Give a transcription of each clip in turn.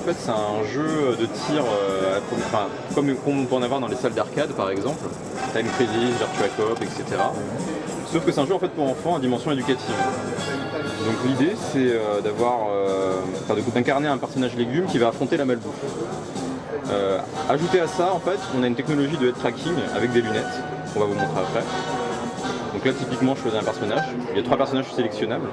fait, c'est un jeu de tir, comme on peut en avoir dans les salles d'arcade par exemple, Time Crisis, Virtua Cop, etc. Sauf que c'est un jeu en fait pour enfants à dimension éducative. Donc l'idée c'est d'incarner un personnage légume qui va affronter la malbouffe. Ajouté à ça, en fait, on a une technologie de head tracking avec des lunettes, qu'on va vous montrer après. Donc là, typiquement, je choisis un personnage. Il y a 3 personnages sélectionnables.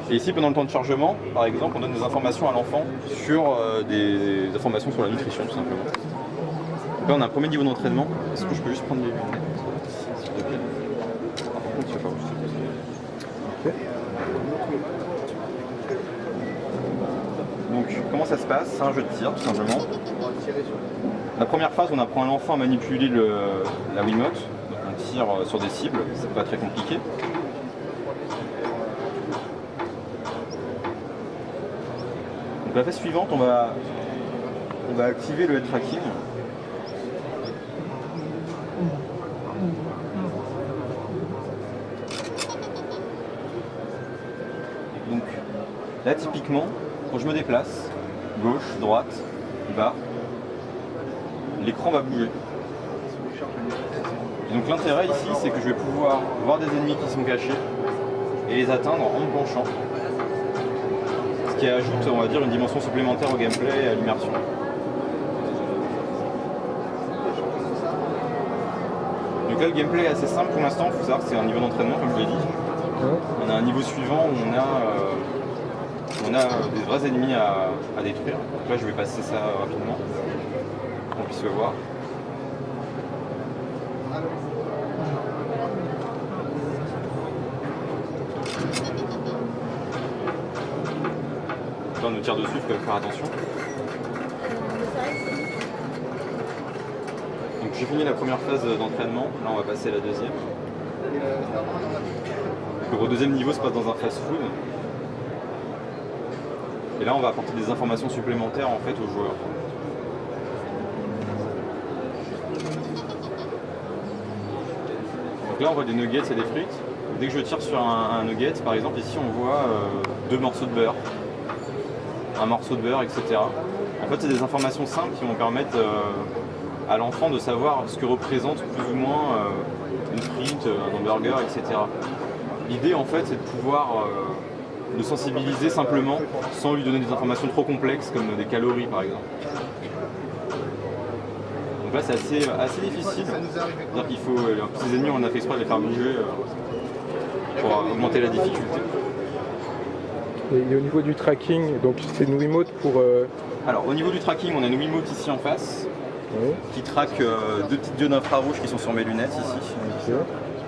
Et ici, pendant le temps de chargement, par exemple, on donne des informations à l'enfant sur des informations sur la nutrition, tout simplement. Donc là, on a un premier niveau d'entraînement. Est-ce que je peux juste prendre les lunettes, s'il te plaît? Par contre, il va falloir juste le poser. Donc, comment ça se passe? C'est un jeu de tir, tout simplement. La première phase, on apprend à l'enfant à manipuler la Wiimote. Donc on tire sur des cibles, c'est pas très compliqué. Donc la phase suivante, on va activer le head tracking. Donc là, typiquement, quand je me déplace, gauche, droite, bas, l'écran va bouger. Et donc l'intérêt ici, c'est que je vais pouvoir voir des ennemis qui sont cachés et les atteindre en me penchant. Ce qui ajoute, on va dire, une dimension supplémentaire au gameplay et à l'immersion. Donc là, le gameplay est assez simple pour l'instant. Il faut savoir que c'est un niveau d'entraînement, comme je l'ai dit. On a un niveau suivant où on a des vrais ennemis à détruire. Donc là, je vais passer ça rapidement, pour qu'on puisse le voir. Là, on nous tire dessus, il faut faire attention. Donc j'ai fini la première phase d'entraînement, là on va passer à la deuxième. Le deuxième niveau se passe dans un fast-food. Et là on va apporter des informations supplémentaires en fait aux joueurs. Donc là on voit des nuggets et des frites. Donc, dès que je tire sur un nugget, par exemple ici on voit 2 morceaux de beurre, un morceau de beurre, etc. En fait c'est des informations simples qui vont permettre à l'enfant de savoir ce que représente plus ou moins une frite, un hamburger, etc. L'idée en fait c'est de pouvoir le sensibiliser simplement sans lui donner des informations trop complexes comme des calories par exemple. Donc là c'est assez difficile, c'est-à-dire qu'il faut, ces ennemis on a fait exprès de les faire bouger pour augmenter la difficulté. Et au niveau du tracking, donc c'est une Wiimote pour... Alors au niveau du tracking, on a une Wiimote ici en face qui traque 2 petites diodes infrarouges qui sont sur mes lunettes ici. Okay.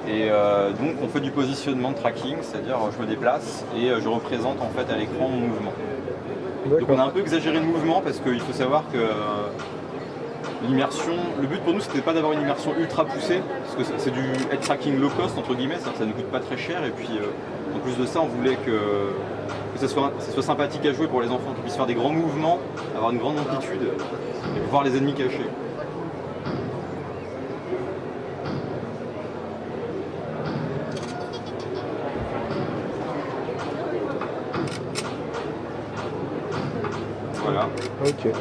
Et donc on fait du positionnement de tracking, c'est-à-dire je me déplace et je représente en fait à l'écran mon mouvement. Donc on a un peu exagéré le mouvement parce qu'il faut savoir que l'immersion, le but pour nous c'était pas d'avoir une immersion ultra poussée, parce que c'est du head tracking low cost entre guillemets, ça ne coûte pas très cher et puis en plus de ça on voulait que ça soit sympathique à jouer pour les enfants, qu'ils puissent faire des grands mouvements, avoir une grande amplitude et voir les ennemis cachés. Voilà. Ok.